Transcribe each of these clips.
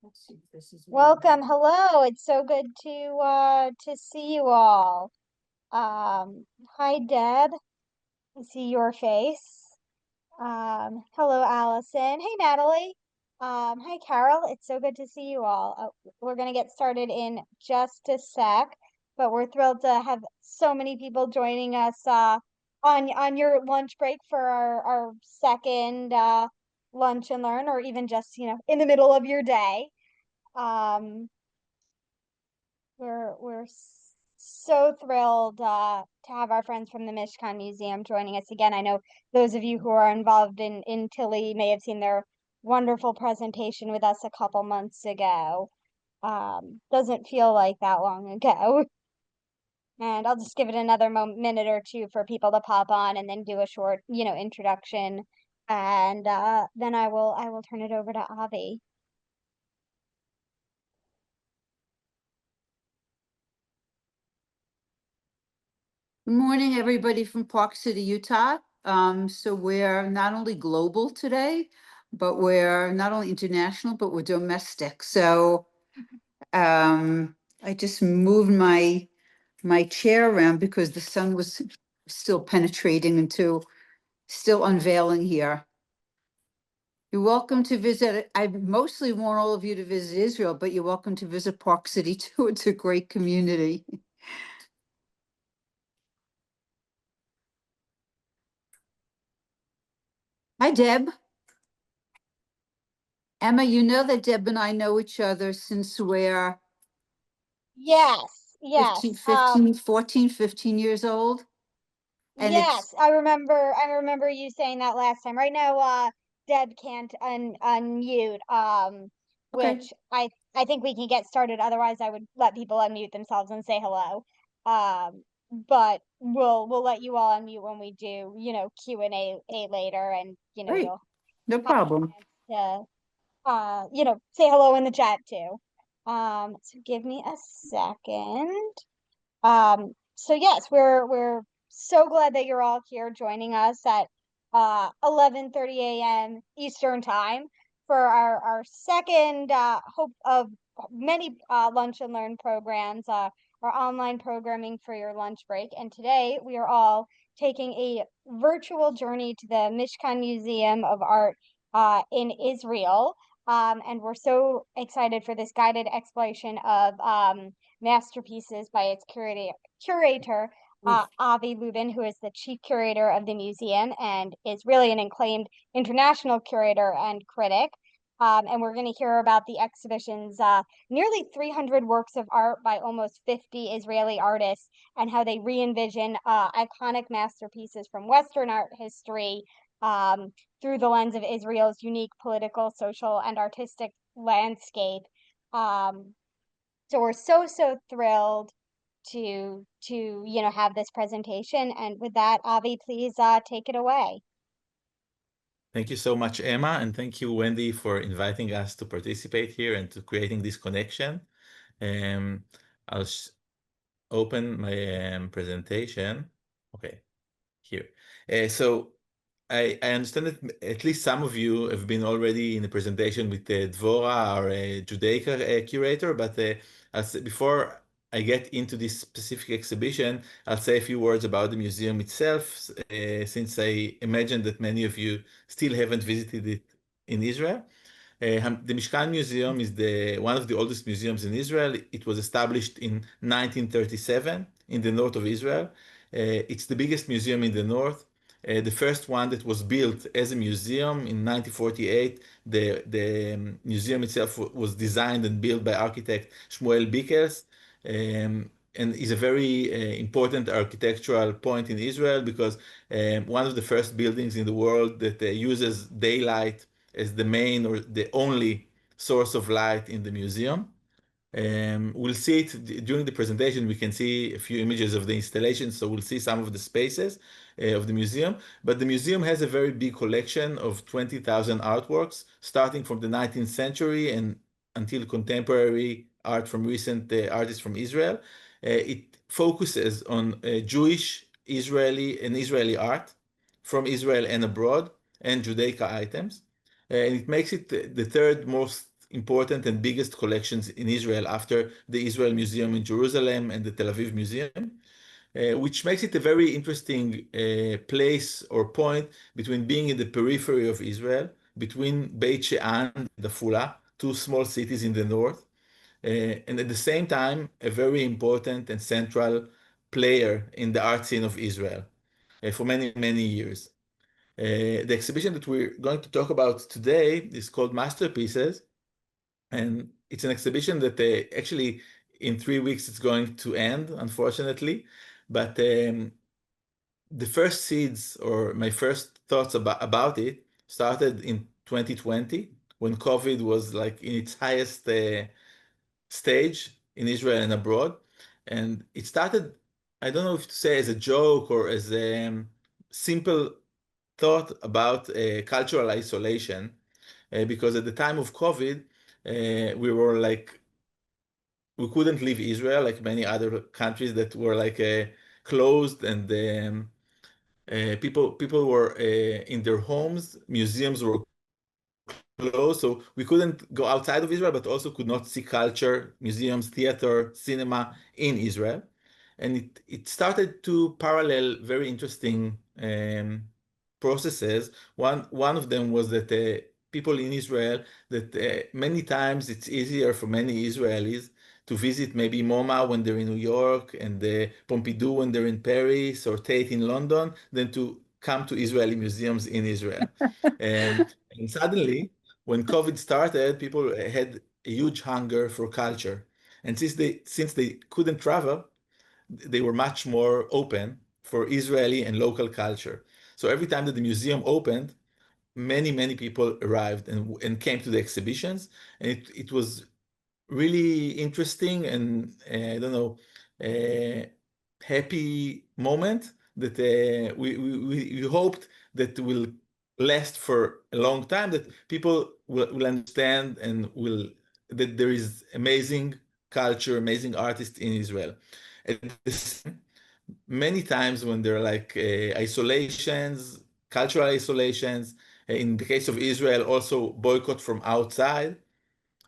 Let's see if this is Welcome. Hello. It's so good to see you all. Hi Deb. I see your face. Hello Allison. Hey Natalie. Hi Carol. It's so good to see you all. We're gonna get started in just a sec, but we're thrilled to have so many people joining us on your lunch break for our second lunch and learn, or even just, in the middle of your day. Um, we're so thrilled to have our friends from the Mishkan Museum joining us again. I know those of you who are involved in Tilly may have seen their wonderful presentation with us a couple months ago. Doesn't feel like that long ago. And I'll just give it another minute or two for people to pop on and then do a short, introduction. And then I will turn it over to Avi. Good morning, everybody from Park City, Utah. So we're not only global today, but we're not only international, but we're domestic. So I just moved my chair around because the sun was still penetrating into, still unveiling here. You're welcome to visit. I mostly want all of you to visit Israel, but you're welcome to visit Park City too. It's a great community. Hi, Deb. Emma, you know that Deb and I know each other since we're Yes, 15, yes. 15, 14, 15 years old. And it's Yes, I remember you saying that last time. Right now, Deb can't unmute, okay, which I think we can get started. Otherwise, I would let people unmute themselves and say hello. But we'll let you all unmute when we do, Q&A later, and great. you'll No have problem. a chance to say hello in the chat too. So give me a second. So yes, we're so glad that you're all here joining us at 11:30 a.m. Eastern time for our second hope of many lunch and learn programs, our online programming for your lunch break. And today we are all taking a virtual journey to the Mishkan Museum of Art in Israel. And we're so excited for this guided exploration of masterpieces by its curator, Avi Lubin, who is the chief curator of the museum and is really an acclaimed international curator and critic. And we're going to hear about the exhibition's nearly 300 works of art by almost 50 Israeli artists and how they re-envision iconic masterpieces from Western art history through the lens of Israel's unique political, social, and artistic landscape. Um, so we're so thrilled to have this presentation. And with that, Avi, please take it away. Thank you so much, Emma, and thank you, Wendy, for inviting us to participate here and to creating this connection. Um, I'll open my presentation. Okay, here. So I understand that at least some of you have been already in a presentation with Dvora, our Judaica curator, but before I get into this specific exhibition, I'll say a few words about the museum itself, since I imagine that many of you still haven't visited it in Israel. The Mishkan Museum is one of the oldest museums in Israel. It was established in 1937 in the north of Israel. It's the biggest museum in the north. The first one that was built as a museum in 1948. The museum itself was designed and built by architect Shmuel Bickers, and is a very important architectural point in Israel because one of the first buildings in the world that uses daylight as the main or the only source of light in the museum. We'll see it during the presentation. We can see a few images of the installation, so we'll see some of the spaces of the museum. But the museum has a very big collection of 20,000 artworks, starting from the 19th century and until contemporary art from recent artists from Israel. It focuses on Jewish, Israeli art from Israel and abroad, and Judaica items. And it makes it the third most important and biggest collections in Israel after the Israel Museum in Jerusalem and the Tel Aviv Museum, which makes it a very interesting place or point between being in the periphery of Israel, between Beit She'an and Afula, two small cities in the north, and at the same time, a very important and central player in the art scene of Israel for many, many years. The exhibition that we're going to talk about today is called Masterpieces, and it's an exhibition that actually in 3 weeks it's going to end, unfortunately. But the first seeds or my first thoughts about it started in 2020 when COVID was like in its highest stage in Israel and abroad. And it started, I don't know if to say as a joke or as a simple thought about cultural isolation, because at the time of COVID, we were like, we couldn't leave Israel like many other countries that were like closed, and people were in their homes, museums were closed, so we couldn't go outside of Israel, but also could not see culture, museums, theater, cinema in Israel. And it started to parallel very interesting processes. One of them was that people in Israel, that many times it's easier for many Israelis to visit maybe MoMA when they're in New York and the Pompidou when they're in Paris or Tate in London than to come to Israeli museums in Israel. And suddenly, when COVID started, people had a huge hunger for culture. And since they couldn't travel, they were much more open for Israeli and local culture. So every time that the museum opened, many people arrived and came to the exhibitions. And it was really interesting and I don't know, happy moment that we hoped that will last for a long time, that people will understand and will that there is amazing culture, amazing artists in Israel. At the same, many times when there are like isolations, cultural isolations, in the case of Israel, also boycott from outside,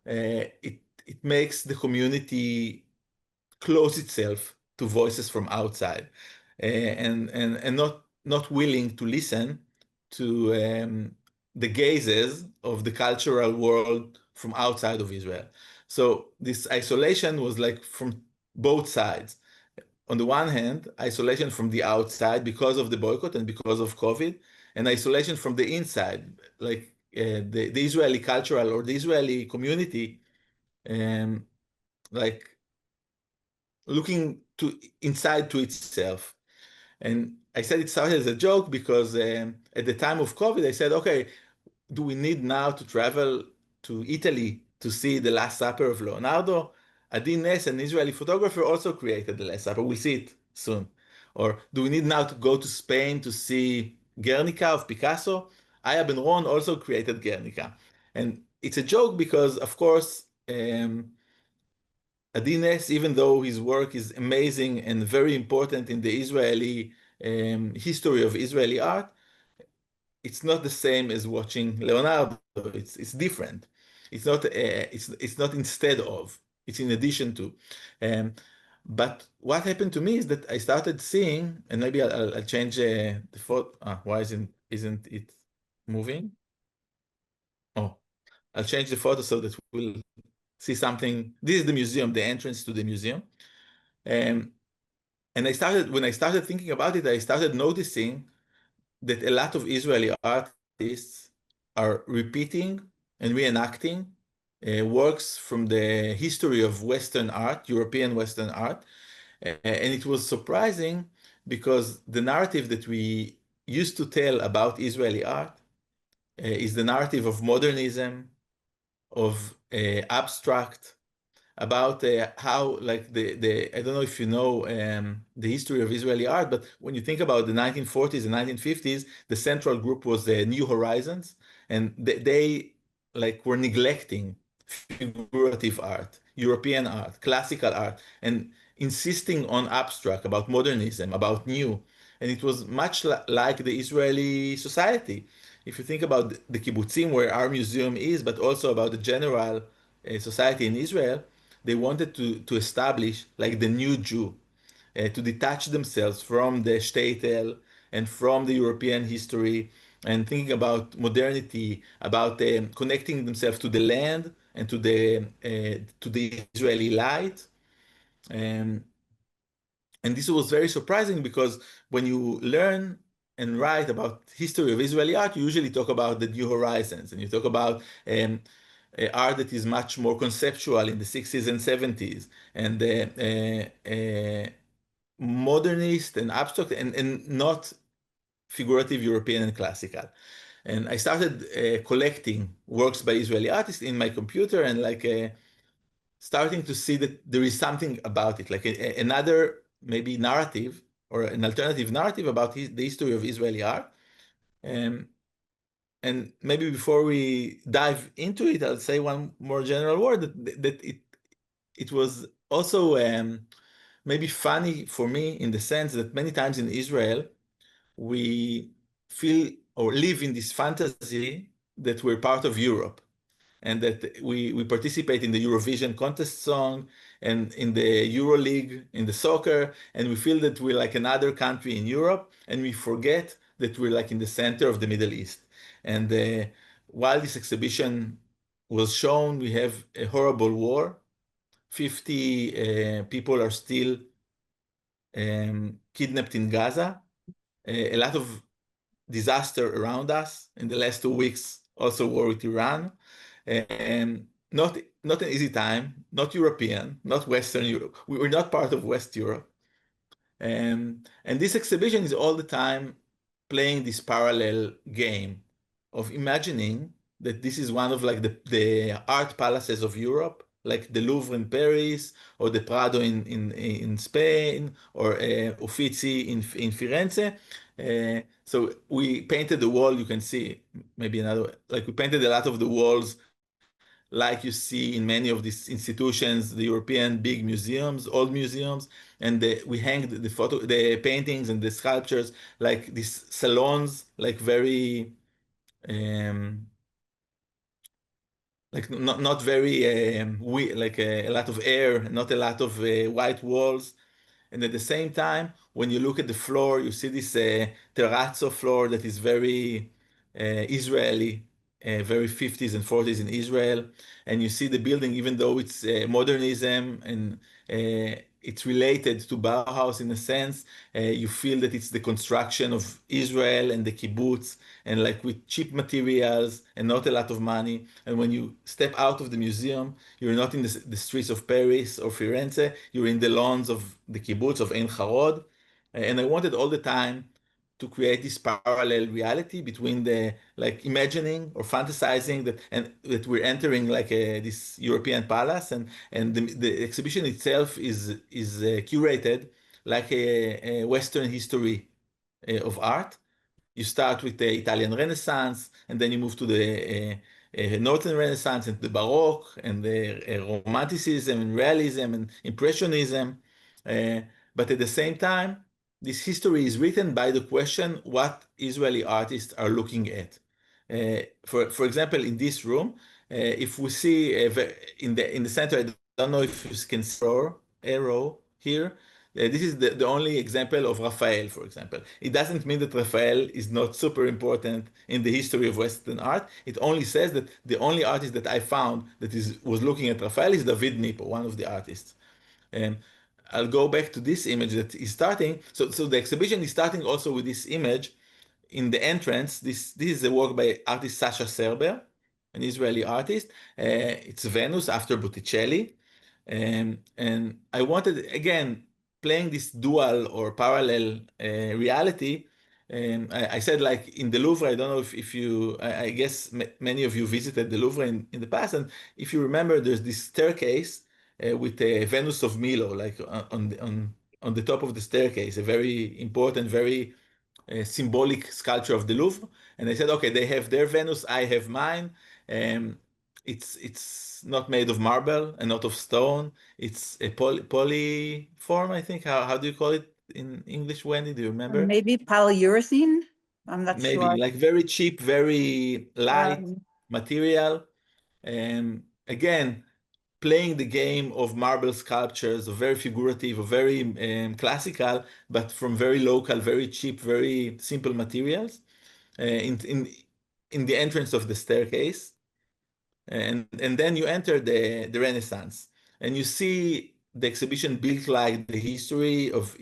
it makes the community close itself to voices from outside, and not willing to listen to the gazes of the cultural world from outside of Israel. So this isolation was like from both sides. On the one hand, isolation from the outside because of the boycott and because of COVID, and isolation from the inside, like the Israeli cultural or the Israeli community, um, like looking to inside to itself. And I said it started as a joke because at the time of COVID, I said, okay, do we need now to travel to Italy to see the Last Supper of Leonardo? Adi Ness, an Israeli photographer, also created the Last Supper. We'll see it soon. Or do we need now to go to Spain to see Guernica of Picasso? Aya Ben Ron also created Guernica. And it's a joke because, of course, Adi Ness, even though his work is amazing and very important in the Israeli history of Israeli art, it's not the same as watching Leonardo. It's different. It's not instead of. It's in addition to. Um, but what happened to me is that I started seeing, and maybe I'll change the photo. Why isn't it moving? Oh, I'll change the photo so that we'll see something. This is the museum, the entrance to the museum. Um, and when I started thinking about it, I started noticing that a lot of Israeli artists are repeating and reenacting works from the history of Western art, European Western art. And it was surprising because the narrative that we used to tell about Israeli art is the narrative of modernism, of abstract, about how like the I don't know if you know the history of Israeli art, but when you think about the 1940s and 1950s, the central group was the New Horizons, and they like were neglecting figurative art, European art, classical art, and insisting on abstract, about modernism, about new. And it was much like the Israeli society. If you think about the kibbutzim where our museum is, but also about the general society in Israel, they wanted to establish like the new Jew, to detach themselves from the shtetl and from the European history, and thinking about modernity, about connecting themselves to the land and to the Israeli light. Um, and this was very surprising because when you learn and write about history of Israeli art, you usually talk about the new horizons, and you talk about art that is much more conceptual in the 60s and 70s, and modernist and abstract, and not figurative European and classical. And I started collecting works by Israeli artists in my computer, and like starting to see that there is something about it, like another maybe narrative or an alternative narrative about the history of Israeli art. Um, and maybe before we dive into it, I'll say one more general word, that it was also maybe funny for me in the sense that many times in Israel, we feel or live in this fantasy that we're part of Europe, and that we participate in the Eurovision contest song and in the Euro League, in the soccer, and we feel that we're like another country in Europe, and we forget that we're like in the center of the Middle East. And while this exhibition was shown, we have a horrible war. 50 people are still kidnapped in Gaza. A lot of disaster around us in the last 2 weeks, also war with Iran. And not an easy time, not European, not Western Europe. We were not part of West Europe. And this exhibition is all the time playing this parallel game of imagining that this is one of like the art palaces of Europe, like the Louvre in Paris, or the Prado in Spain, or Uffizi in Firenze. So we painted the wall, you can see maybe another, like we painted a lot of the walls like you see in many of these institutions, the European big museums, old museums, and we hang the paintings and the sculptures like these salons, like very, um, like not very, like a lot of air, not a lot of white walls. And at the same time, when you look at the floor, you see this terrazzo floor that is very Israeli, very 50s and 40s in Israel. And you see the building, even though it's modernism and it's related to Bauhaus in a sense, you feel that it's the construction of Israel and the kibbutz, and like with cheap materials and not a lot of money. And when you step out of the museum, you're not in the streets of Paris or Firenze, you're in the lawns of the kibbutz of Ein Harod. And I wanted all the time to create this parallel reality between the like imagining or fantasizing that we're entering like this European palace, and the exhibition itself is curated like a Western history of art. You start with the Italian Renaissance, and then you move to the Northern Renaissance and the Baroque and the Romanticism and Realism and Impressionism. Uh, but at the same time, this history is written by the question what Israeli artists are looking at. For example, in this room, if we see in the center, I don't know if you can see arrow here. This is the only example of Raphael, for example. It doesn't mean that Raphael is not super important in the history of Western art. It only says that the only artist that I found that was looking at Raphael is David Nipo, one of the artists. And I'll go back to this image that is starting. So the exhibition is starting also with this image. In the entrance, this is a work by artist Sasha Serber, an Israeli artist. It's Venus after Botticelli. And I wanted, again, playing this dual or parallel reality. I said, like in the Louvre, I don't know if you, I guess many of you visited the Louvre in the past. And if you remember, there's this staircase with the Venus of Milo, like on the top of the staircase, a very important, very symbolic sculpture of the Louvre. And I said, okay, they have their Venus, I have mine. It's not made of marble and not of stone. It's a polyform, I think. How do you call it in English, Wendy? Do you remember? Maybe polyurethane? I'm not Maybe sure. like very cheap, very light material. Again, playing the game of marble sculptures, of very figurative, of very classical, but from very local, very cheap, very simple materials in the entrance of the staircase. And then you enter the Renaissance, and you see the exhibition built like the history of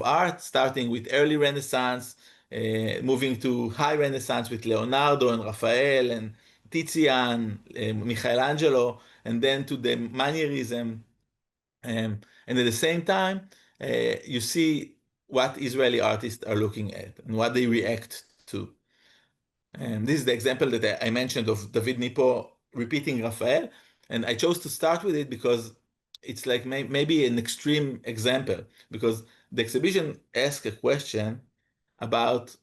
art, starting with early Renaissance, moving to high Renaissance with Leonardo and Raphael and Tizian, Michelangelo, and then to the Manierism. And at the same time, you see what Israeli artists are looking at and what they react to. And this is the example that I mentioned of David Nipo repeating Raphael. And I chose to start with it because it's like maybe an extreme example, because the exhibition asks a question about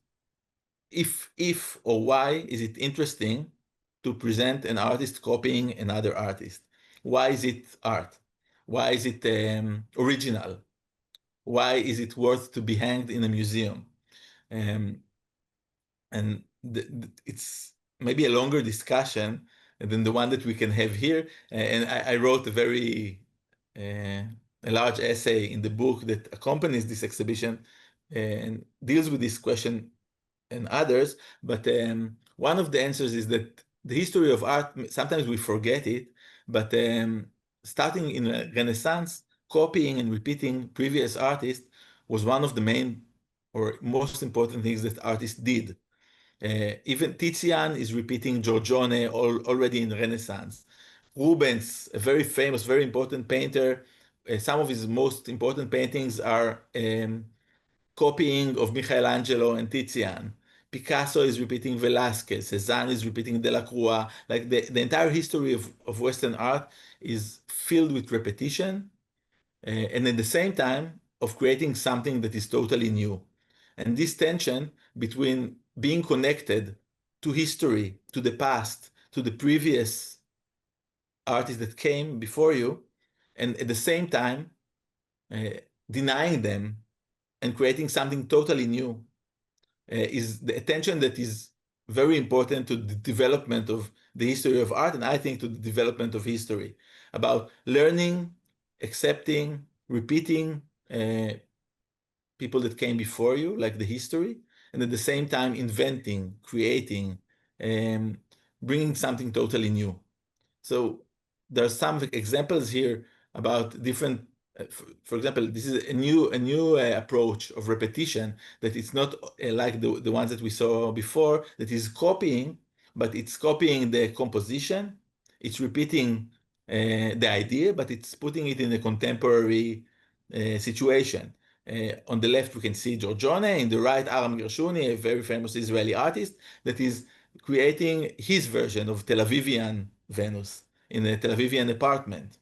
if or why is it interesting to present an artist copying another artist? Why is it art? Why is it original? Why is it worth to be hanged in a museum? And it's maybe a longer discussion than the one that we can have here. And I wrote a very a large essay in the book that accompanies this exhibition and deals with this question and others. But one of the answers is that the history of art, sometimes we forget it, but starting in the Renaissance, copying and repeating previous artists was one of the main or most important things that artists did. Even Tizian is repeating Giorgione already in Renaissance. Rubens, a very famous, very important painter, some of his most important paintings are copying of Michelangelo and Tizian. Picasso is repeating Velázquez. Cézanne is repeating Delacroix. Like the entire history of Western art is filled with repetition, and at the same time of creating something that is totally new. And this tension between being connected to history, to the past, to the previous artists that came before you, and at the same time denying them and creating something totally new is the attention that is very important to the development of the history of art, and I think to the development of history, about learning, accepting, repeating people that came before you, like the history, and at the same time inventing, creating, bringing something totally new. So there are some examples here about different. For example, this is a new approach of repetition that it's not like the ones that we saw before, that is copying, but it's copying the composition. It's repeating the idea, but it's putting it in a contemporary situation. On the left, we can see Giorgione. In the right, Aram Gershuni, a very famous Israeli artist that is creating his version of Tel Avivian Venus in a Tel Avivian apartment.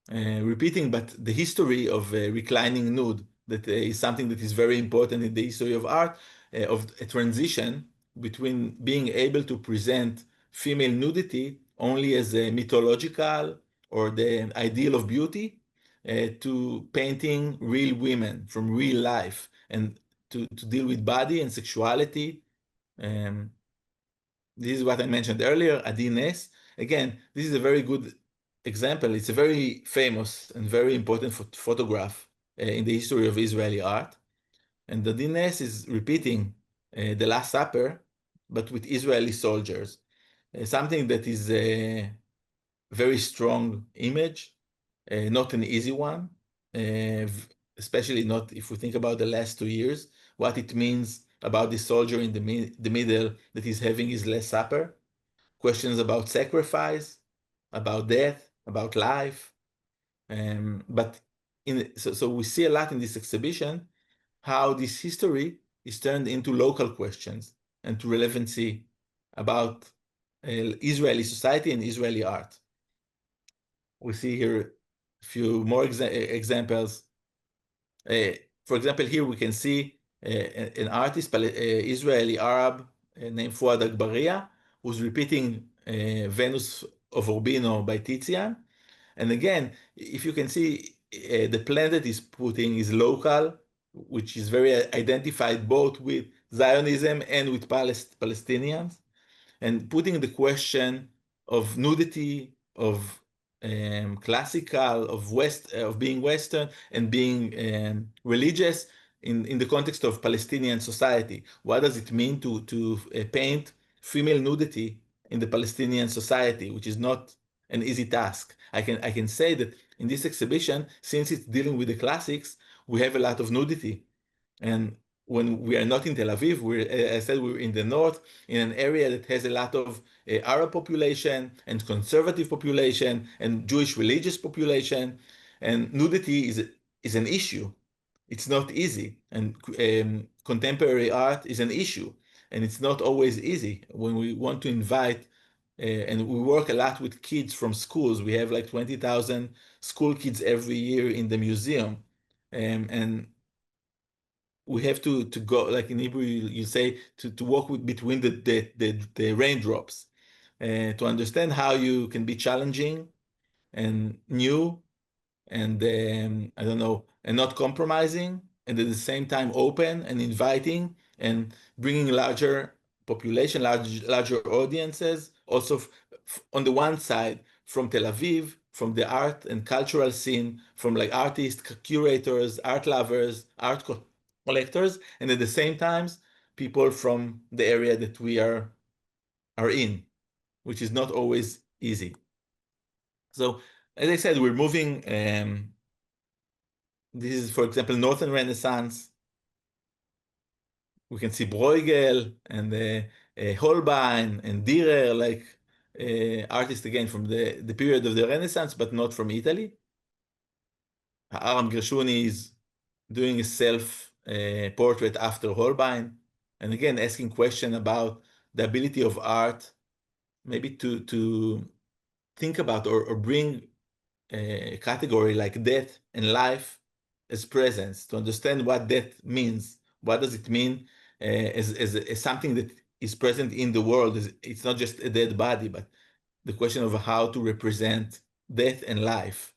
Repeating, but the history of reclining nude, that is something that is very important in the history of art, of a transition between being able to present female nudity only as a mythological or the ideal of beauty, to painting real women from real life and to deal with body and sexuality. This is what I mentioned earlier, Adi Nes. Again, this is a very good example. It's a very famous and very important photograph in the history of Israeli art. And Adi Nes is repeating the Last Supper, but with Israeli soldiers. Something that is a very strong image, not an easy one, especially not if we think about the last 2 years, what it means about the soldier in the middle that is having his Last Supper, questions about sacrifice, about death, about life. But so we see a lot in this exhibition how this history is turned into local questions and to relevancy about Israeli society and Israeli art. We see here a few more examples. For example, here we can see an artist, Israeli Arab named Fouad Agbaria, who's repeating Venus of Urbino by Tizian. And again, if you can see, the plan that he's putting is local, which is very identified both with Zionism and with Palestinians, and putting the question of nudity, of classical, of being Western and being religious in the context of Palestinian society. What does it mean to paint female nudity in the Palestinian society, which is not an easy task? I can say that in this exhibition, since it's dealing with the classics, we have a lot of nudity. And when we are not in Tel Aviv, I said we're in the north, in an area that has a lot of Arab population and conservative population and Jewish religious population, and nudity is an issue. It's not easy, and contemporary art is an issue, and it's not always easy. When we want to invite, and we work a lot with kids from schools. We have like 20,000 school kids every year in the museum, and we have to go, like in Hebrew you say, to walk between the raindrops, to understand how you can be challenging and new and I don't know, and not compromising, and at the same time open and inviting and bringing larger population, larger audiences. Also, on the one side, from Tel Aviv, from the art and cultural scene, from like artists, curators, art lovers, collectors, and at the same times, people from the area that we are in, which is not always easy. So, as I said, we're moving. This is, for example, Northern Renaissance. We can see Bruegel and Holbein and Dürer, like artists again from the period of the Renaissance, but not from Italy. Aram Gershuni is doing a self portrait after Holbein, and again asking question about the ability of art, maybe to think about or bring a category like death and life as presence, to understand what death means. What does it mean as something that is present in the world? It's not just a dead body, but the question of how to represent death and life.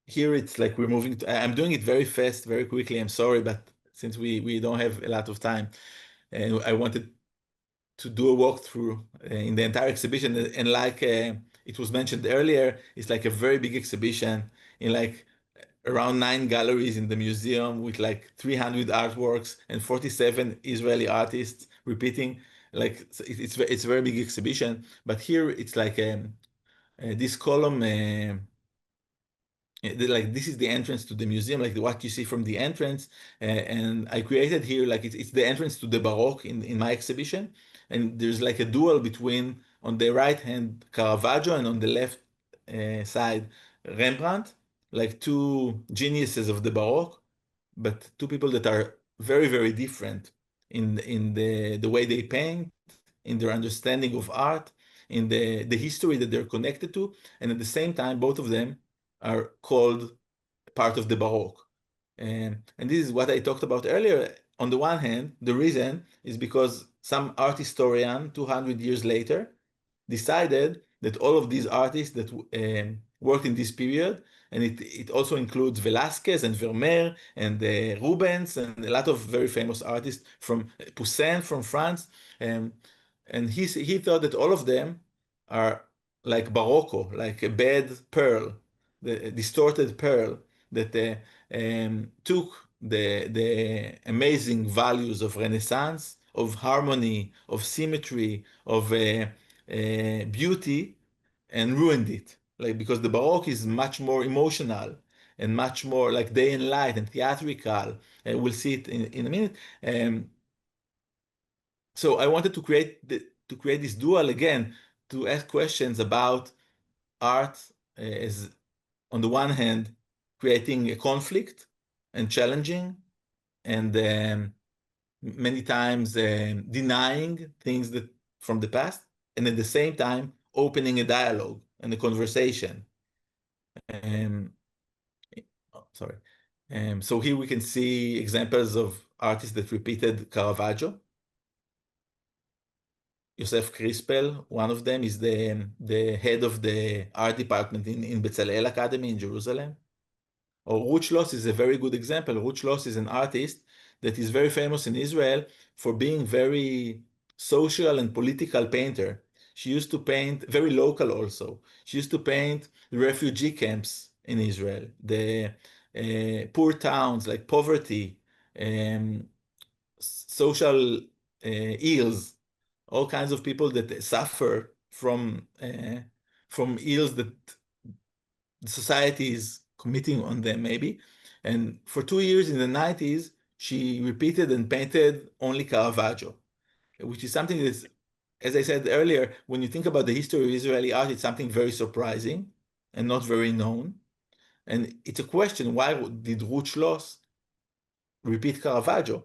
Here it's like we're moving to, I'm doing it very fast, very quickly. I'm sorry, but since we don't have a lot of time, and I wanted to do a walkthrough in the entire exhibition, and like it was mentioned earlier, it's like a very big exhibition in like around 9 galleries in the museum with like 300 artworks and 47 Israeli artists repeating. Like it's a very big exhibition, but here it's like this column. Like this is the entrance to the museum, like what you see from the entrance, and I created here like it's the entrance to the Baroque in my exhibition, and there's like a duel between, on the right hand, Caravaggio, and on the left side, Rembrandt, like two geniuses of the Baroque, but two people that are very, very different in the way they paint, in their understanding of art, in the history that they're connected to, and at the same time, both of them are called part of the Baroque. And this is what I talked about earlier. On the one hand, the reason is because some art historian 200 years later decided that all of these artists that worked in this period, and it also includes Velázquez and Vermeer and Rubens and a lot of very famous artists, from Poussin from France, and he thought that all of them are like Barocco, like a bad pearl, the distorted pearl that took the amazing values of Renaissance, of harmony, of symmetry, of beauty, and ruined it. Like, because the Baroque is much more emotional and much more like day and light and theatrical. We'll see it in a minute. So I wanted to create this dual again, to ask questions about art as, on the one hand, creating a conflict and challenging, and many times denying things that from the past, and at the same time opening a dialogue and a conversation. Sorry. So here we can see examples of artists that repeated Caravaggio. Yosef Crispel, one of them, is the head of the art department in Bezalel Academy in Jerusalem. Or Ruth Schloss is a very good example. Ruth Schloss is an artist that is very famous in Israel for being very social and political painter. She used to paint very local also. She used to paint refugee camps in Israel, the poor towns like poverty, um, social ills, all kinds of people that suffer from ills that the society is committing on them, maybe. And for 2 years in the 90s, she repeated and painted only Caravaggio, which is something that's, as I said earlier, when you think about the history of Israeli art, it's something very surprising and not very known. And it's a question, why did Ruth Schloss repeat Caravaggio?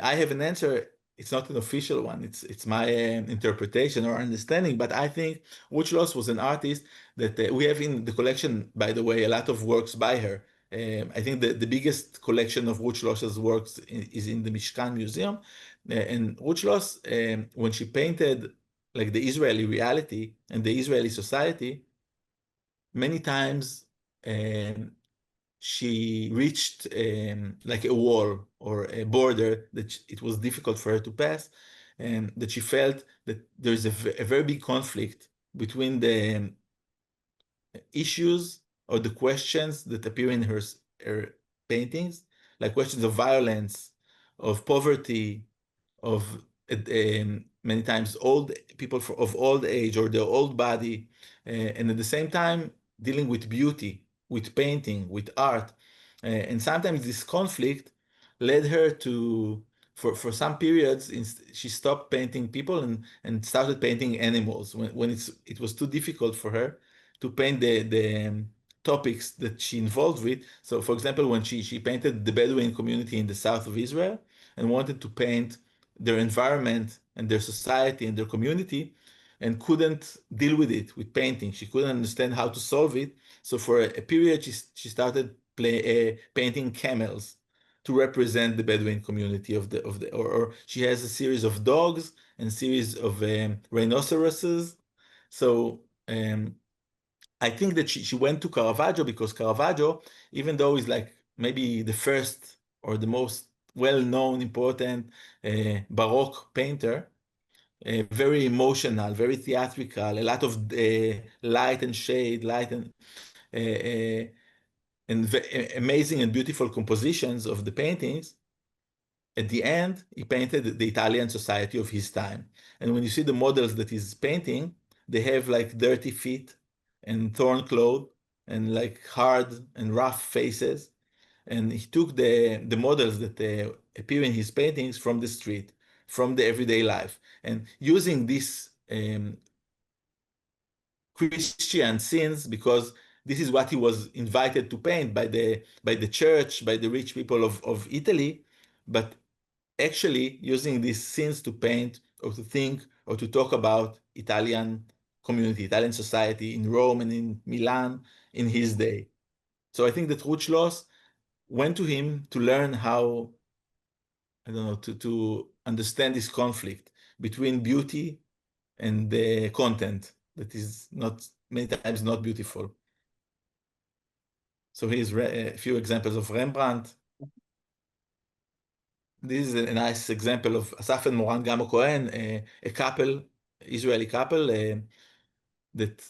I have an answer. It's not an official one. It's my interpretation or understanding. But I think Ruth Schloss was an artist that we have in the collection, by the way, a lot of works by her. I think the biggest collection of Ruth Schloss's works is in the Mishkan Museum. And Ruth Schloss, when she painted like the Israeli reality and the Israeli society, many times um, she reached like a wall or a border that it was difficult for her to pass, and that she felt that there's a very big conflict between the issues or the questions that appear in her paintings, like questions of violence, of poverty, of many times old people of old age or their old body, and at the same time dealing with beauty, with painting, with art. And sometimes this conflict led her to, for some periods, she stopped painting people and started painting animals when it was too difficult for her to paint the topics that she involved with. So, for example, when she painted the Bedouin community in the south of Israel and wanted to paint their environment and their society and their community, and couldn't deal with it with painting. She couldn't understand how to solve it. So for a period, she started painting camels to represent the Bedouin community or she has a series of dogs and series of rhinoceroses. So I think that she went to Caravaggio because Caravaggio, even though he's like maybe the first or the most well-known, important Baroque painter, very emotional, very theatrical, a lot of light and shade, light uh, uh, and amazing and beautiful compositions of the paintings. At the end, he painted the Italian society of his time. And when you see the models that he's painting, they have like dirty feet and torn clothes and like hard and rough faces. And he took the models that appear in his paintings from the street, from the everyday life, and using this Christian scenes because this is what he was invited to paint by the church, by the rich people of Italy, but actually using these scenes to paint or to think or to talk about Italian community, Italian society in Rome and in Milan in his day. So I think that Ruth Schloss went to him to learn how, I don't know, to understand this conflict between beauty and the content that is not many times not beautiful. So here's a few examples of Rembrandt. This is a nice example of Asaf and Moran Gamo Cohen, a couple, Israeli couple, that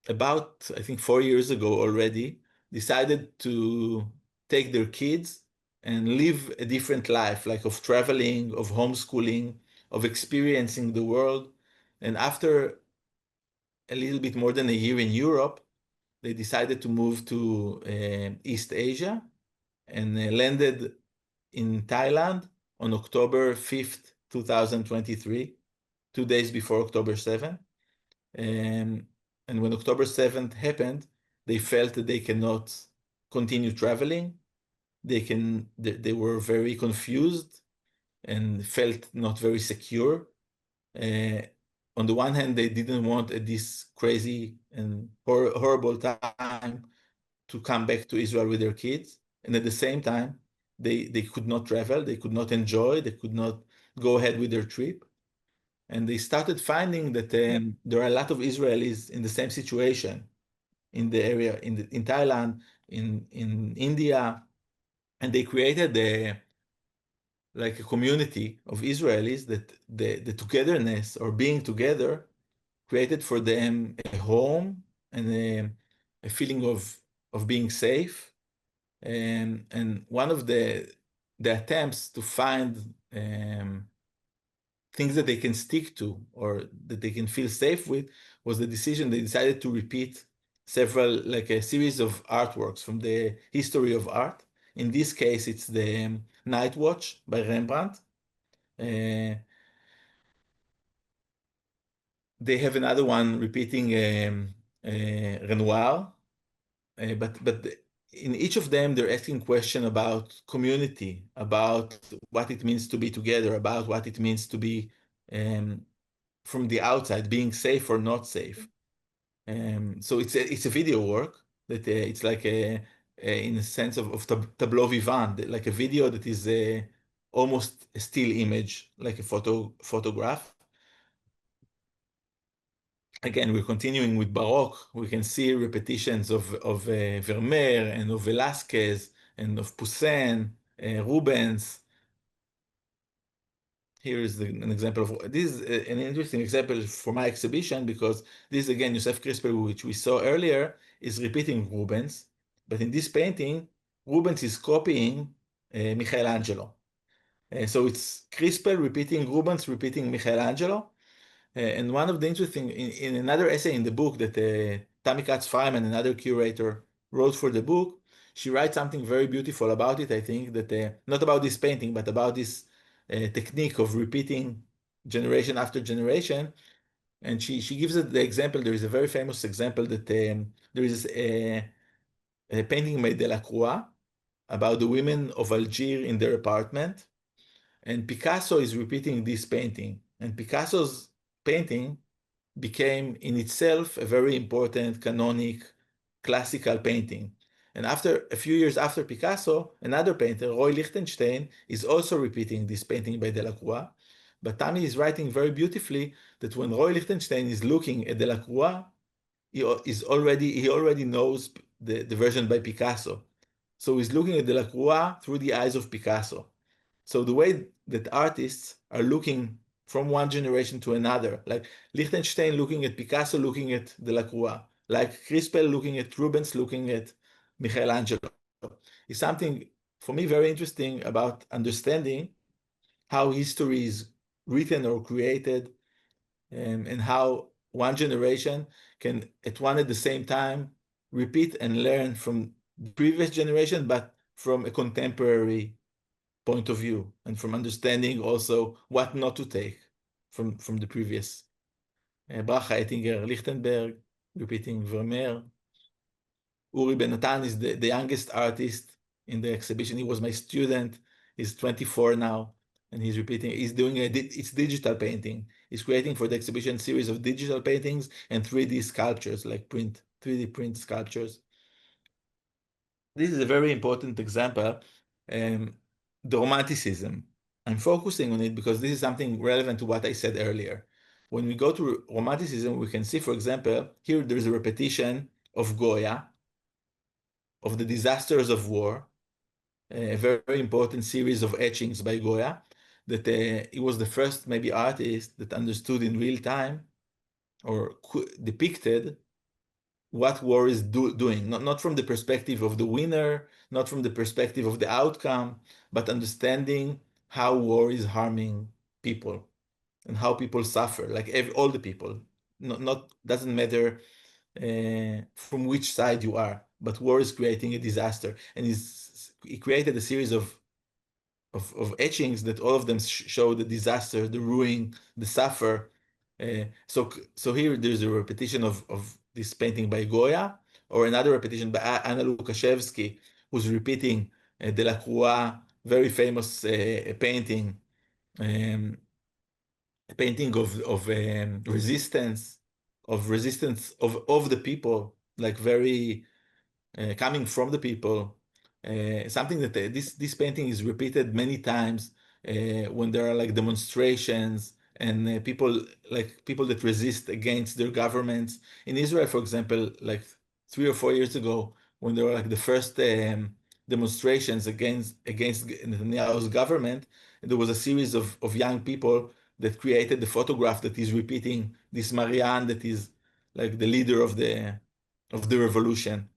about, I think, 4 years ago already, decided to take their kids and live a different life, like of traveling, of homeschooling, of experiencing the world. And after a little bit more than a year in Europe, they decided to move to East Asia and landed in Thailand on October 5th, 2023, 2 days before October 7th. And when October 7th happened, they felt that they cannot continue traveling. They were very confused and felt not very secure. Uh, on the one hand, they didn't want at this crazy and horrible time to come back to Israel with their kids. And at the same time, they could not travel, they could not enjoy, they could not go ahead with their trip. And they started finding that there are a lot of Israelis in the same situation in the area, in Thailand, in India, and they created like a community of Israelis that the togetherness or being together created for them a home and a feeling of being safe. And one of the attempts to find things that they can stick to or that they can feel safe with was the decision they decided to repeat several, like a series of artworks from the history of art. In this case, it's the Night Watch by Rembrandt. Uh, they have another one repeating Renoir, but in each of them, they're asking question about community, about what it means to be together, about what it means to be um, from the outside, being safe or not safe. So it's a video work that it's like in a sense of tableau vivant, like a video that is almost a still image, like a photograph. Again, we're continuing with Baroque. We can see repetitions of Vermeer and of Velázquez and of Poussin, Rubens. Here is an example of this is an interesting example for my exhibition because this again, Joseph Crispel, which we saw earlier, is repeating Rubens, but in this painting, Rubens is copying Michelangelo. So it's Crispel repeating Rubens, repeating Michelangelo. And one of the interesting, in another essay in the book that Tammy Katz-Freiman, another curator, wrote for the book, she writes something very beautiful about it. I think that not about this painting, but about this technique of repeating generation after generation. And she gives it the example. There is a very famous example that there is a painting by Delacroix about the women of Algiers in their apartment. And Picasso is repeating this painting. And Picasso's painting became in itself a very important canonic classical painting. And after a few years after Picasso, another painter, Roy Lichtenstein, is also repeating this painting by Delacroix. But Tammy is writing very beautifully that when Roy Lichtenstein is looking at Delacroix, he already knows the version by Picasso. So he's looking at Delacroix through the eyes of Picasso. So the way that artists are looking from one generation to another, like Lichtenstein looking at Picasso, looking at Delacroix, like Crispel looking at Rubens, looking at Michelangelo, is something for me very interesting about understanding how history is written or created, and how one generation can at one at the same time repeat and learn from the previous generation, but from a contemporary point of view and from understanding also what not to take from the previous. Bracha Ettinger Lichtenberg, repeating Vermeer. Uri Ben-Natan is the youngest artist in the exhibition. He was my student. He's 24 now, and he's repeating. He's doing it's digital painting. He's creating for the exhibition series of digital paintings and 3D sculptures, like 3D print sculptures. This is a very important example. The Romanticism. I'm focusing on it because this is something relevant to what I said earlier. When we go to Romanticism, we can see, for example, here there's a repetition of Goya, of the disasters of war, a very, very important series of etchings by Goya, that he was the first maybe artist that understood in real time or depicted what war is doing, not from the perspective of the winner, not from the perspective of the outcome, but understanding how war is harming people and how people suffer, like all the people. Not doesn't matter from which side you are, but war is creating a disaster, and he created a series of etchings that all of them show the disaster, the ruin, the suffer. So here there's a repetition of this painting by Goya, or another repetition by Anna Lukashevsky, who's repeating Delacroix, very famous painting, um, a painting of resistance of the people, like very coming from the people. Something that this painting is repeated many times when there are like demonstrations and people that resist against their governments. In Israel, for example, like 3 or 4 years ago, when there were like the first demonstrations against Netanyahu's government, there was a series of young people that created the photograph that is repeating this Marianne that is like the leader of the revolution.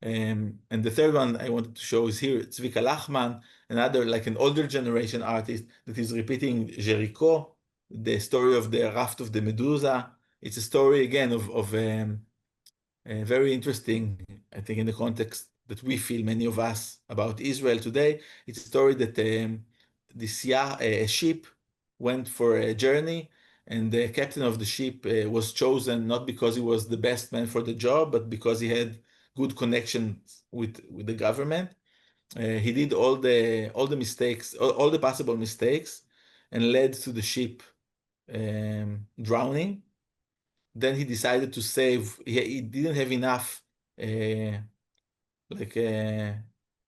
And the third one I wanted to show is here, Zvika Lachman, another like an older generation artist that is repeating Jericho, the story of the raft of the Medusa. It's a story again of very interesting, I think, in the context that we feel, many of us, about Israel today. It's a story that a ship went for a journey, and the captain of the ship was chosen not because he was the best man for the job, but because he had good connections with the government. He did all the mistakes, all the possible mistakes, and led to the ship drowning. Then he decided to save. He didn't have enough uh, like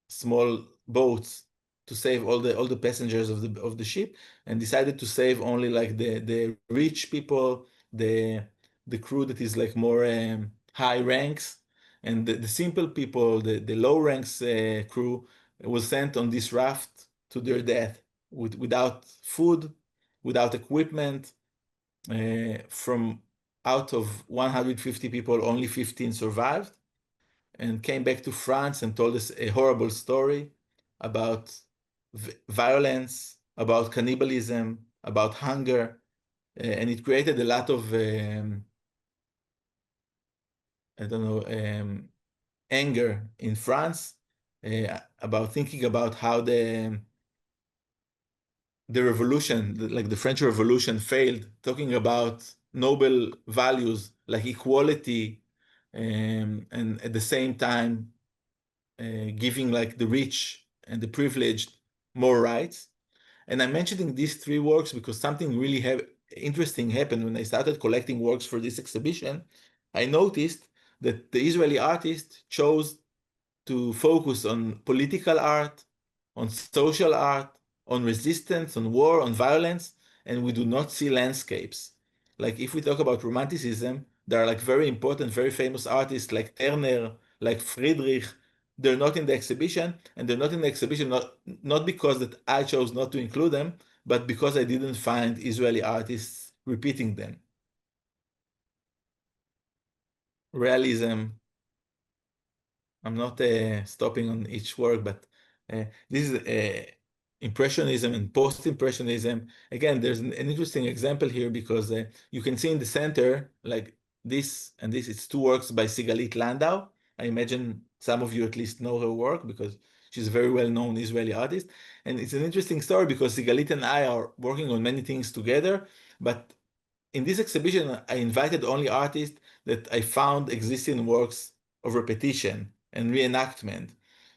small boats to save all the passengers of the ship, and decided to save only like the rich people, the crew that is like more high ranks, and the simple people, the low ranks crew was sent on this raft to their death without food, without equipment. From out of 150 people, only 15 survived and came back to France and told us a horrible story about violence, about cannibalism, about hunger. And it created a lot of, I don't know, anger in France about thinking about how the revolution, like the French Revolution, failed, talking about noble values like equality, and at the same time giving like the rich and the privileged more rights. And I'm mentioning these three works because something really interesting happened when I started collecting works for this exhibition. I noticed that the Israeli artist chose to focus on political art, on social art, on resistance, on war, on violence, and we do not see landscapes. Like if we talk about Romanticism, there are like very important, very famous artists like Turner, like Friedrich. They're not in the exhibition, and they're not in the exhibition not because that I chose not to include them, but because I didn't find Israeli artists repeating them. Realism, I'm not stopping on each work, but this is Impressionism and post-Impressionism. Again, there's an interesting example here because you can see in the center, like this and this, it's two works by Sigalit Landau. I imagine some of you at least know her work because she's a very well-known Israeli artist. And it's an interesting story because Sigalit and I are working on many things together, but in this exhibition, I invited only artists that I found existing works of repetition and reenactment.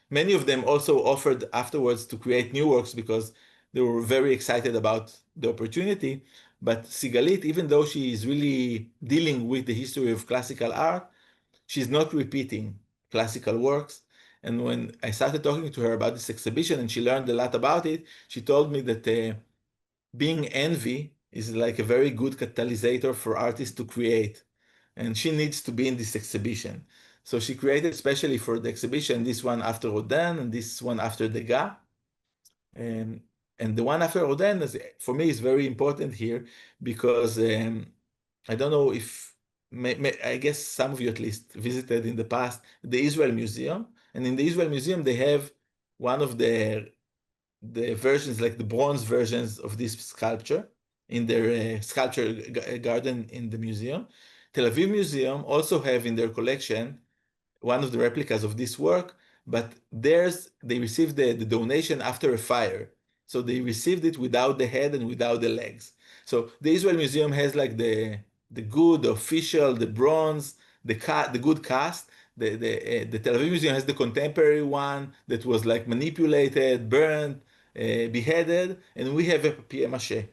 Many of them also offered afterwards to create new works because they were very excited about the opportunity. But Sigalit, even though she is really dealing with the history of classical art, she's not repeating classical works. And when I started talking to her about this exhibition and she learned a lot about it, she told me that being envy is like a very good catalysator for artists to create. And she needs to be in this exhibition. So she created especially for the exhibition this one after Rodin and this one after Degas. And, and the one after Rodin is, for me, is very important here because I don't know if, I guess some of you at least visited in the past the Israel Museum. And in the Israel Museum, they have one of the versions, like the bronze versions of this sculpture in their sculpture garden in the museum. Tel Aviv Museum also have in their collection one of the replicas of this work, but theirs, they received the donation after a fire. So they received it without the head and without the legs. So the Israel Museum has like the good, the official, the bronze, the good cast. The Tel Aviv Museum has the contemporary one that was like manipulated, burned, beheaded, and we have a papier-mâché.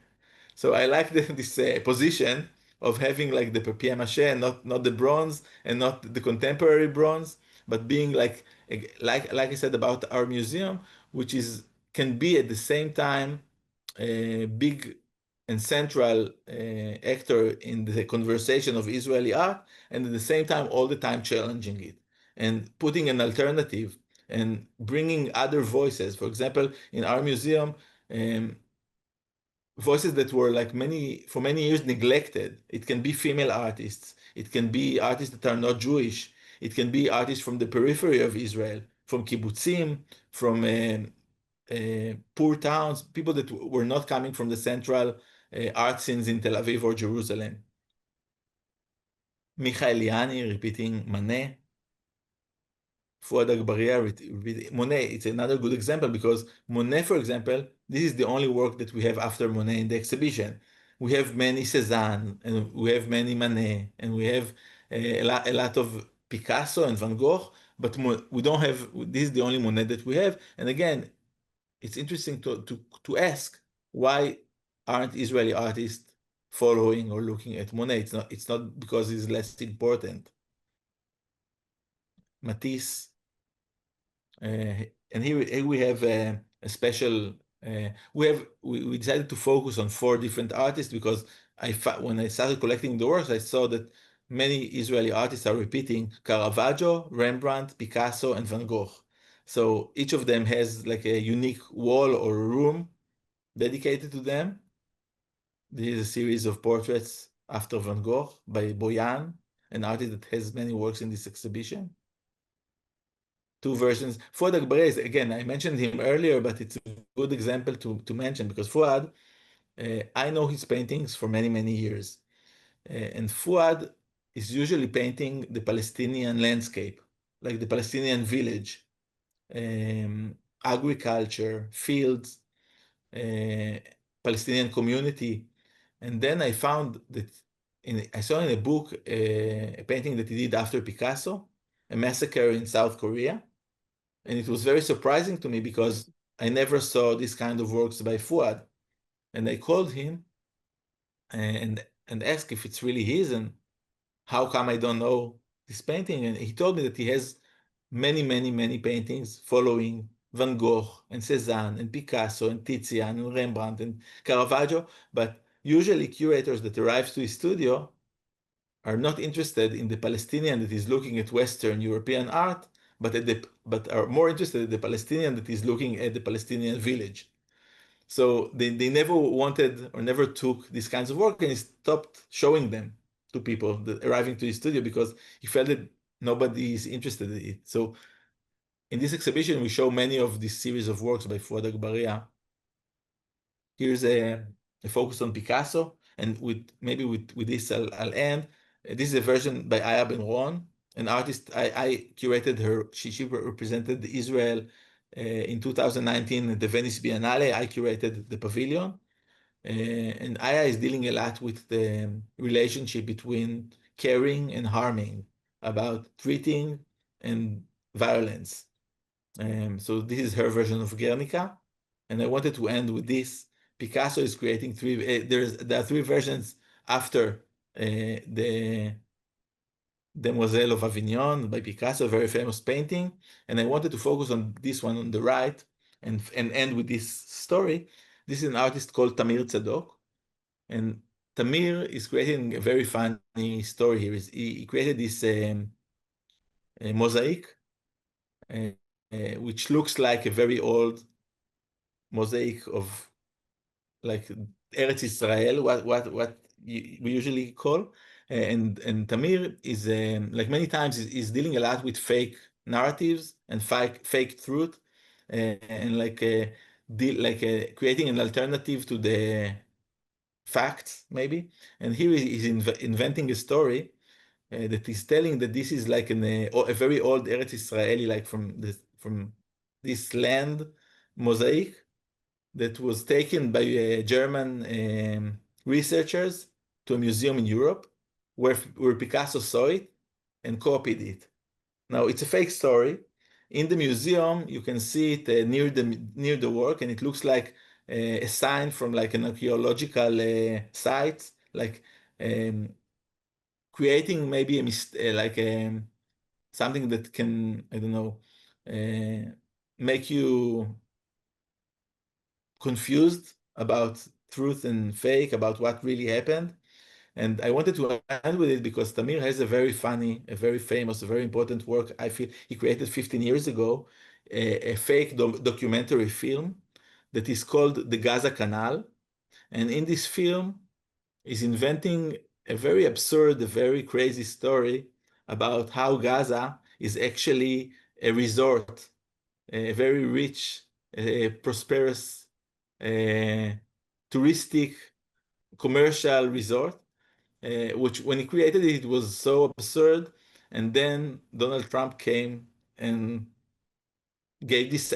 So I like this position of having like the papier-mâché and not the bronze and not the contemporary bronze, but being like I said about our museum, which is can be at the same time a big and central actor in the conversation of Israeli art, and at the same time all the time challenging it and putting an alternative and bringing other voices. For example, in our museum, voices that were like for many years neglected. It can be female artists. It can be artists that are not Jewish. It can be artists from the periphery of Israel, from kibbutzim, from poor towns, people that were not coming from the central art scenes in Tel Aviv or Jerusalem. Michael Liani repeating Manet. Fouad Agbaria, Monet, it's another good example because Monet, for example, this is the only work that we have after Monet in the exhibition. We have many Cézanne, and we have many Manet, and we have a lot of Picasso and Van Gogh, but we don't have, this is the only Monet that we have. And again, it's interesting to ask, why aren't Israeli artists following or looking at Monet? It's not because he's less important. Matisse, and here we have a special. We decided to focus on 4 different artists because when I started collecting the works, I saw that many Israeli artists are repeating Caravaggio, Rembrandt, Picasso, and Van Gogh. So each of them has like a unique wall or room dedicated to them. This is a series of portraits after Van Gogh by Boyan, an artist that has many works in this exhibition. 2 versions. Fouad Agbaria, again, I mentioned him earlier, but it's a good example to mention because Fouad, I know his paintings for many, many years. And Fouad is usually painting the Palestinian landscape, like the Palestinian village, agriculture, fields, Palestinian community. And then I found that I saw in a book a painting that he did after Picasso, a massacre in South Korea. And it was very surprising to me because I never saw this kind of works by Fouad. And I called him and asked if it's really his and how come I don't know this painting. And he told me that he has many, many, many paintings following Van Gogh and Cézanne and Picasso and Tizian and Rembrandt and Caravaggio. But usually curators that arrive to his studio are not interested in the Palestinian that is looking at Western European art, but are more interested in the Palestinian that is looking at the Palestinian village. So they never wanted or never took these kinds of work, and he stopped showing them to people that arriving to his studio because he felt that nobody is interested in it. So in this exhibition, we show many of this series of works by Fouad Agbaria. Here's a focus on Picasso, and with this I'll end. This is a version by Aya Ben Ron, an artist. I curated her. She represented Israel in 2019 at the Venice Biennale. I curated the pavilion. And Aya is dealing a lot with the relationship between caring and harming, about treating and violence. So this is her version of Guernica. And I wanted to end with this. Picasso is creating 3, there are 3 versions after the Demoiselle of Avignon by Picasso, a very famous painting. And I wanted to focus on this one on the right and end with this story. This is an artist called Tamir Tzadok. And Tamir is creating a very funny story here. He created this mosaic, which looks like a very old mosaic of like Eretz Israel, what we usually call. And Tamir is like many times is dealing a lot with fake narratives and fake truth, and like creating an alternative to the facts maybe. And here he's inventing a story that is telling that this is like a very old Eretz Israeli, like from this land mosaic that was taken by German researchers to a museum in Europe where Picasso saw it and copied it. Now, it's a fake story. In the museum, you can see it near the work, and it looks like a sign from like an archaeological site, like creating maybe something that can, I don't know, make you confused about truth and fake, about what really happened. And I wanted to end with it because Tamir has a very funny, a very famous, a very important work, I feel, he created 15 years ago, a fake documentary film that is called The Gaza Canal. And in this film, is inventing a very absurd, a very crazy story about how Gaza is actually a resort, a very rich, prosperous, touristic, commercial resort, which when he created it, it was so absurd. And then Donald Trump came and gave this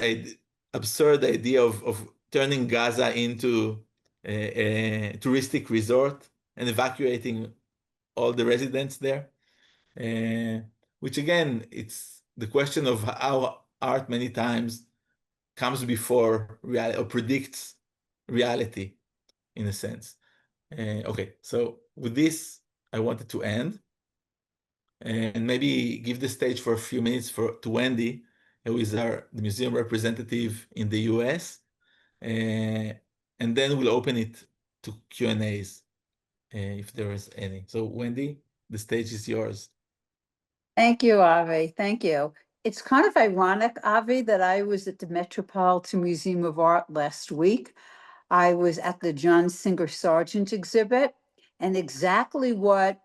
absurd idea of turning Gaza into a touristic resort and evacuating all the residents there. Which again, it's the question of how art many times comes before reality or predicts reality in a sense. Okay, so with this, I wanted to end and maybe give the stage for a few minutes to Wendy, who is the museum representative in the US, and then we'll open it to Q&As if there is any. So Wendy, the stage is yours. Thank you, Avi. Thank you. It's kind of ironic, Avi, that I was at the Metropolitan Museum of Art last week. I was at the John Singer Sargent exhibit, and exactly what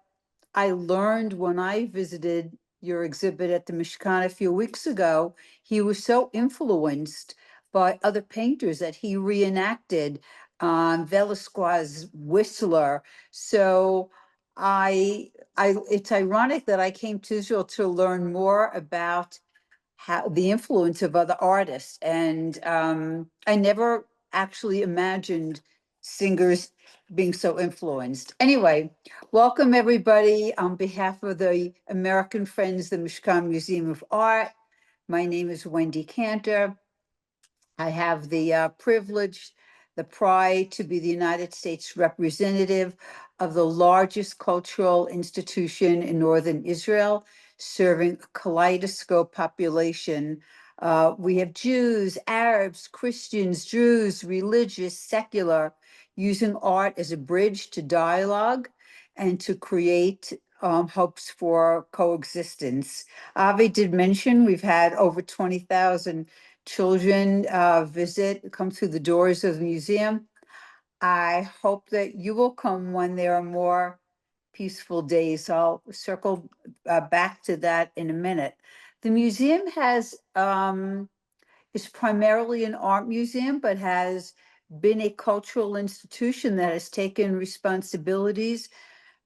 I learned when I visited your exhibit at the Mishkan a few weeks ago, he was so influenced by other painters that he reenacted, Velasquez, Whistler. So it's ironic that I came to Israel to learn more about how the influence of other artists. And I never actually imagined singers being so influenced. Anyway, welcome everybody on behalf of the American Friends, the Mishkan Museum of Art. My name is Wendy Cantor. I have the privilege, the pride to be the United States representative of the largest cultural institution in Northern Israel, serving a kaleidoscope population. We have Jews, Arabs, Christians, Druze, religious, secular, using art as a bridge to dialogue and to create hopes for coexistence. Avi did mention we've had over 20,000 children come through the doors of the museum. I hope that you will come when there are more peaceful days. I'll circle back to that in a minute. The museum is primarily an art museum, but has been a cultural institution that has taken responsibilities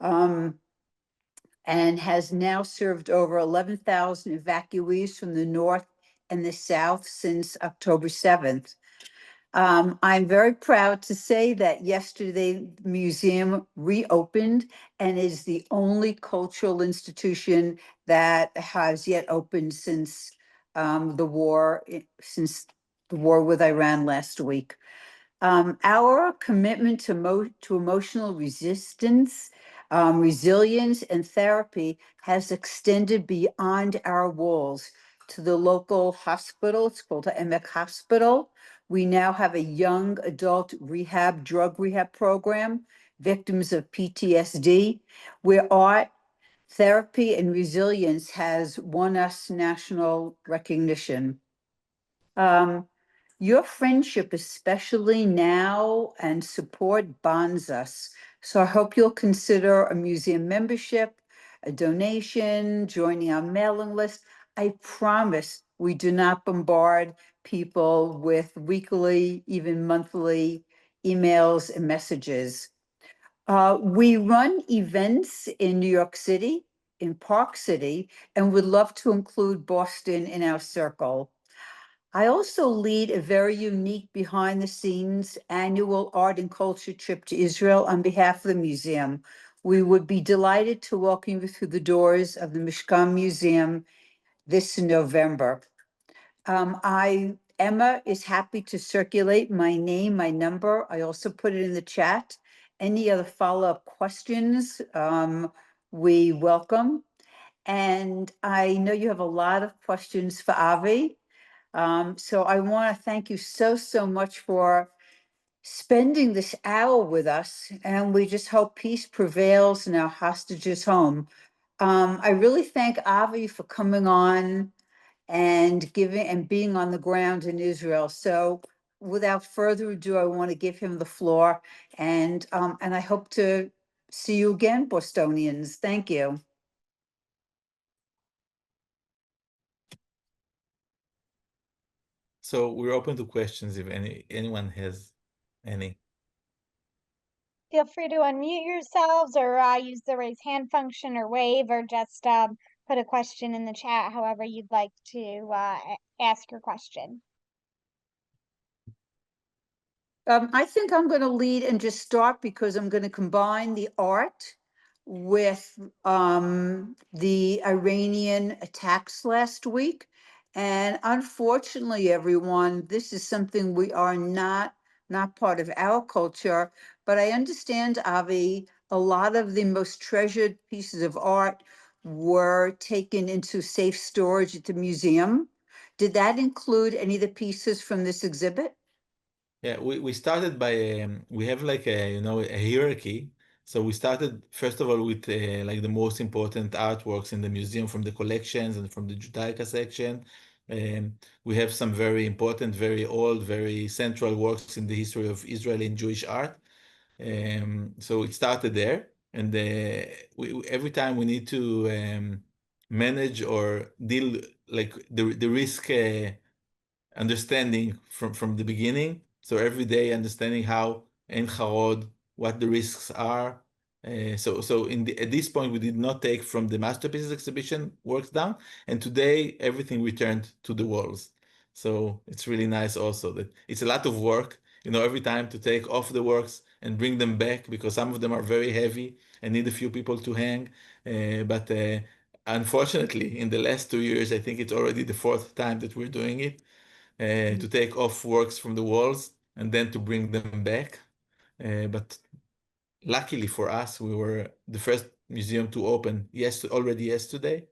and has now served over 11,000 evacuees from the north and the south since October 7th. I'm very proud to say that yesterday the museum reopened and is the only cultural institution that has yet opened since the war with Iran last week. Our commitment to emotional resistance, resilience, and therapy has extended beyond our walls to the local hospital. It's called the Emek Hospital. We now have a young adult drug rehab program, victims of PTSD, where art, therapy, and resilience has won us national recognition. Your friendship, especially now, and support bonds us. So I hope you'll consider a museum membership, a donation, joining our mailing list. I promise we do not bombard people with weekly, even monthly emails and messages. We run events in New York City, in Park City, and would love to include Boston in our circle. I also lead a very unique behind the scenes annual art and culture trip to Israel on behalf of the museum. We would be delighted to welcome you through the doors of the Mishkan Museum this November. Emma is happy to circulate my name, my number. I also put it in the chat. Any other follow-up questions, we welcome. And I know you have a lot of questions for Avi. So I want to thank you so much for spending this hour with us. And we just hope peace prevails in our hostages' home. I really thank Avi for coming on and being on the ground in Israel. So without further ado, I want to give him the floor, and I hope to see you again, Bostonians. Thank you. So we're open to questions if anyone has any. Feel free to unmute yourselves or use the raise hand function or wave or just put a question in the chat, however you'd like to ask your question. I think I'm going to lead and just start because I'm going to combine the art with the Iranian attacks last week. And unfortunately, everyone, this is something we are not part of our culture. But I understand, Avi, a lot of the most treasured pieces of art were taken into safe storage at the museum. Did that include any of the pieces from this exhibit? Yeah, we started by we have like a a hierarchy. So we started first of all with like the most important artworks in the museum from the collections and from the Judaica section. We have some very important, very old, very central works in the history of Israeli and Jewish art. So it started there, and every time we need to manage or deal like the risk. Understanding from the beginning. So every day understanding how Ein Harod, what the risks are. At this point, we did not take from the masterpieces exhibition works down, and today everything returned to the walls. So it's really nice also that it's a lot of work, every time to take off the works and bring them back because some of them are very heavy and need a few people to hang. But unfortunately, in the last 2 years, I think it's already the fourth time that we're doing it to take off works from the walls and then to bring them back. But luckily for us, we were the first museum to open already yesterday.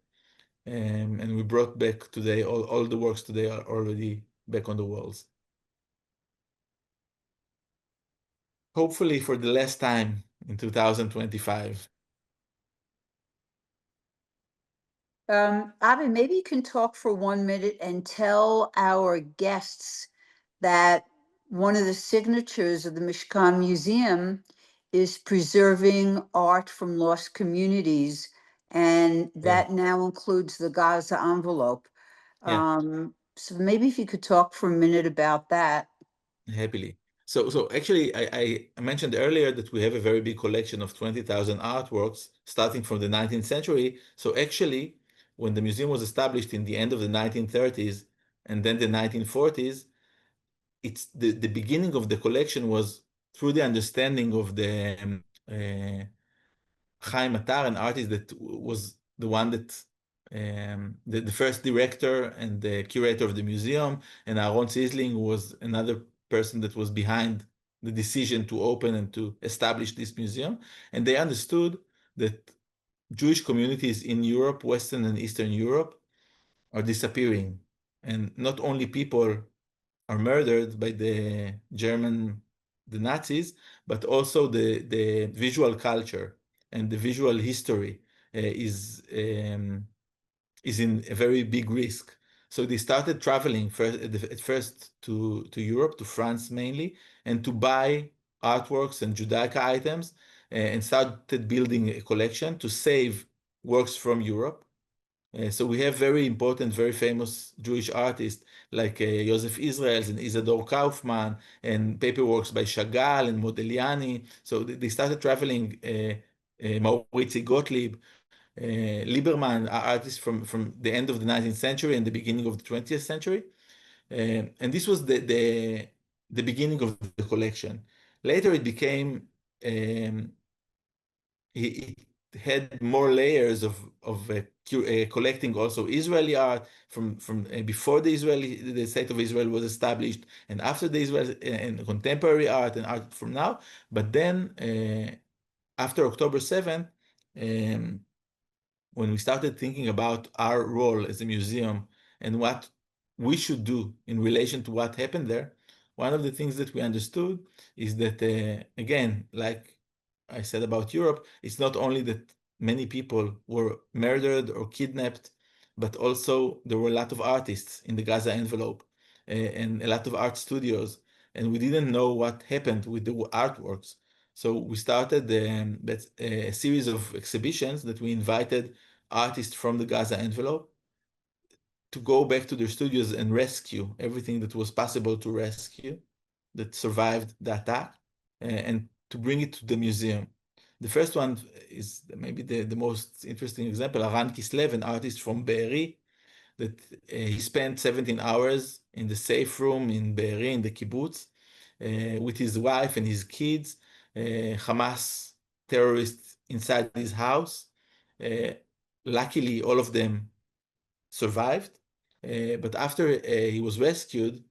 And we brought back today, all the works today are already back on the walls. Hopefully for the last time in 2025. Avi, maybe you can talk for 1 minute and tell our guests that one of the signatures of the Mishkan Museum is preserving art from lost communities, and that now includes the Gaza envelope. Yeah. So maybe if you could talk for a minute about that. Happily. So actually, I mentioned earlier that we have a very big collection of 20,000 artworks starting from the 19th century. So actually, when the museum was established in the end of the 1930s and then the 1940s, it's the beginning of the collection was through the understanding of the Chaim Attar, an artist that was the one that the first director and the curator of the museum, and Aaron Zisling was another person that was behind the decision to open and to establish this museum. And they understood that Jewish communities in Europe, Western and Eastern Europe, are disappearing. And not only people are murdered by the Nazis, but also the visual culture and the visual history is in a very big risk. So they started traveling at first to Europe, to France mainly, and to buy artworks and Judaica items, and started building a collection to save works from Europe. So we have very important, very famous Jewish artists like Joseph Israels and Isador Kaufman, and paperworks by Chagall and Modigliani. So they started traveling, Maurizio Gottlieb, Lieberman, artists from the end of the 19th century and the beginning of the 20th century. And this was the beginning of the collection. Later it became, it had more layers of collecting also Israeli art from before the state of Israel was established, and after the Israel and contemporary art and art from now. But then after October 7th, when we started thinking about our role as a museum and what we should do in relation to what happened there, one of the things that we understood is that, again, like I said about Europe, it's not only that many people were murdered or kidnapped, but also there were a lot of artists in the Gaza envelope and a lot of art studios. and we didn't know what happened with the artworks. So we started a series of exhibitions that we invited artists from the Gaza envelope to go back to their studios and rescue everything that was possible to rescue that survived the attack, and to bring it to the museum. The first one is maybe the most interesting example. Aran Kislev, an artist from Be'eri, that he spent 17 hours in the safe room in Be'eri, in the kibbutz, with his wife and his kids, Hamas terrorists inside his house. Luckily, all of them survived, but after he was rescued,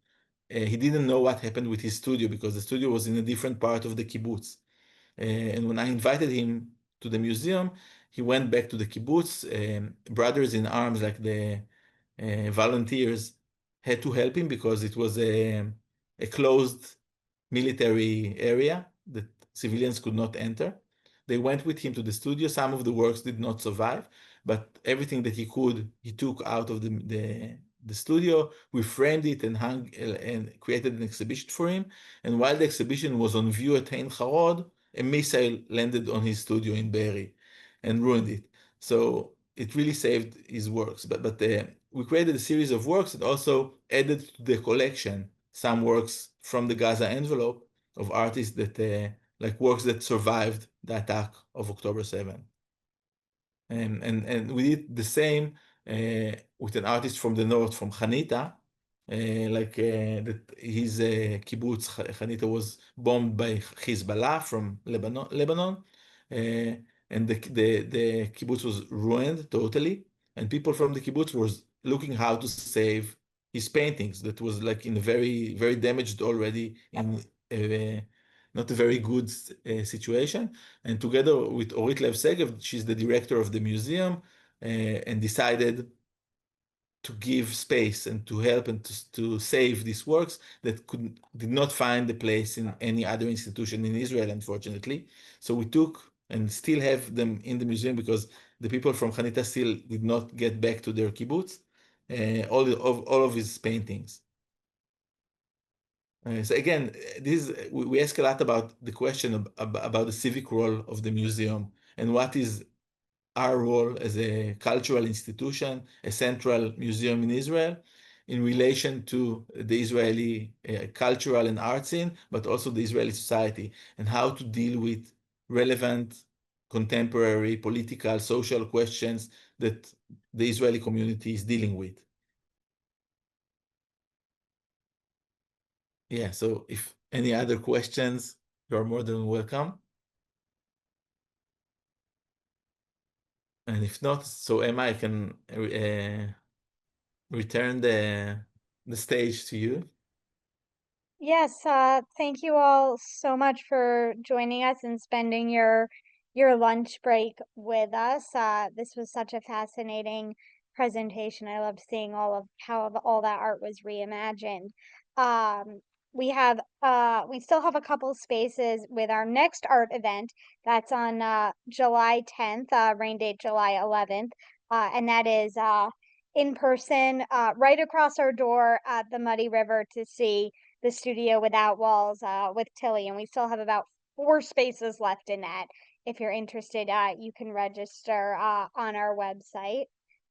he didn't know what happened with his studio because the studio was in a different part of the kibbutz. And when I invited him to the museum, he went back to the kibbutz. Brothers in Arms, like the volunteers, had to help him because it was a closed military area that civilians could not enter. They went with him to the studio. Some of the works did not survive, but everything that he could, he took out of the studio. We framed it and hung and created an exhibition for him. And while the exhibition was on view at Ein Harod, a missile landed on his studio in Be'eri and ruined it. So it really saved his works. But we created a series of works that also added to the collection some works from the Gaza envelope of artists that like works that survived the attack of October 7th. And we did the same with an artist from the north, from Hanita, that his kibbutz Hanita was bombed by Hezbollah from Lebanon, and the kibbutz was ruined totally, and people from the kibbutz was looking how to save his paintings that was like in very, very damaged already, in not a very good situation. And together with Orit Lev Segev, she's the director of the museum, and decided to give space and to help and to save these works that did not find a place in any other institution in Israel, unfortunately. So we took and still have them in the museum because the people from Hanita still did not get back to their kibbutz, all of his paintings. So again, we ask a lot about the question about the civic role of the museum and what is our role as a cultural institution, a central museum in Israel, in relation to the Israeli cultural and art scene, but also the Israeli society, and how to deal with relevant contemporary political, social questions that the Israeli community is dealing with. Yeah, so if any other questions, you're more than welcome. And if not, so Emma, I can return the stage to you. Yes, thank you all so much for joining us and spending your lunch break with us. This was such a fascinating presentation. I loved seeing all of how all that art was reimagined. We still have a couple spaces with our next art event that's on July 10th, rain date July 11th, and that is in person right across our door at the Muddy River to see the Studio Without Walls with Tilly, and we still have about 4 spaces left in that. If you're interested, you can register on our website.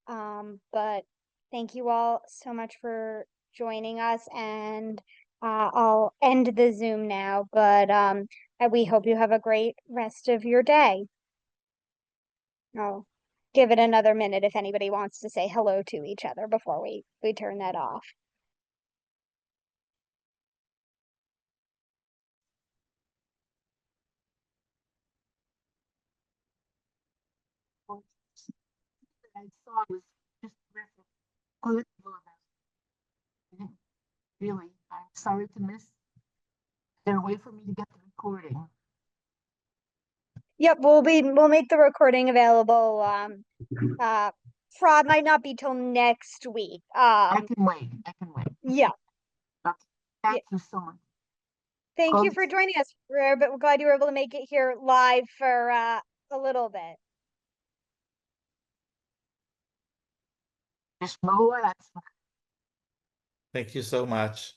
But thank you all so much for joining us, and I'll end the Zoom now, but we hope you have a great rest of your day. I'll give it another minute if anybody wants to say hello to each other before we turn that off. I saw was just terrific. Good. Really, I'm sorry to miss. They're wait for me to get the recording. Yep, we'll make the recording available. Fraud might not be till next week. I can wait. I can wait. Yeah. Okay. Thank you so much. Thank you for joining us. We're glad you were able to make it here live for a little bit. Thank you so much.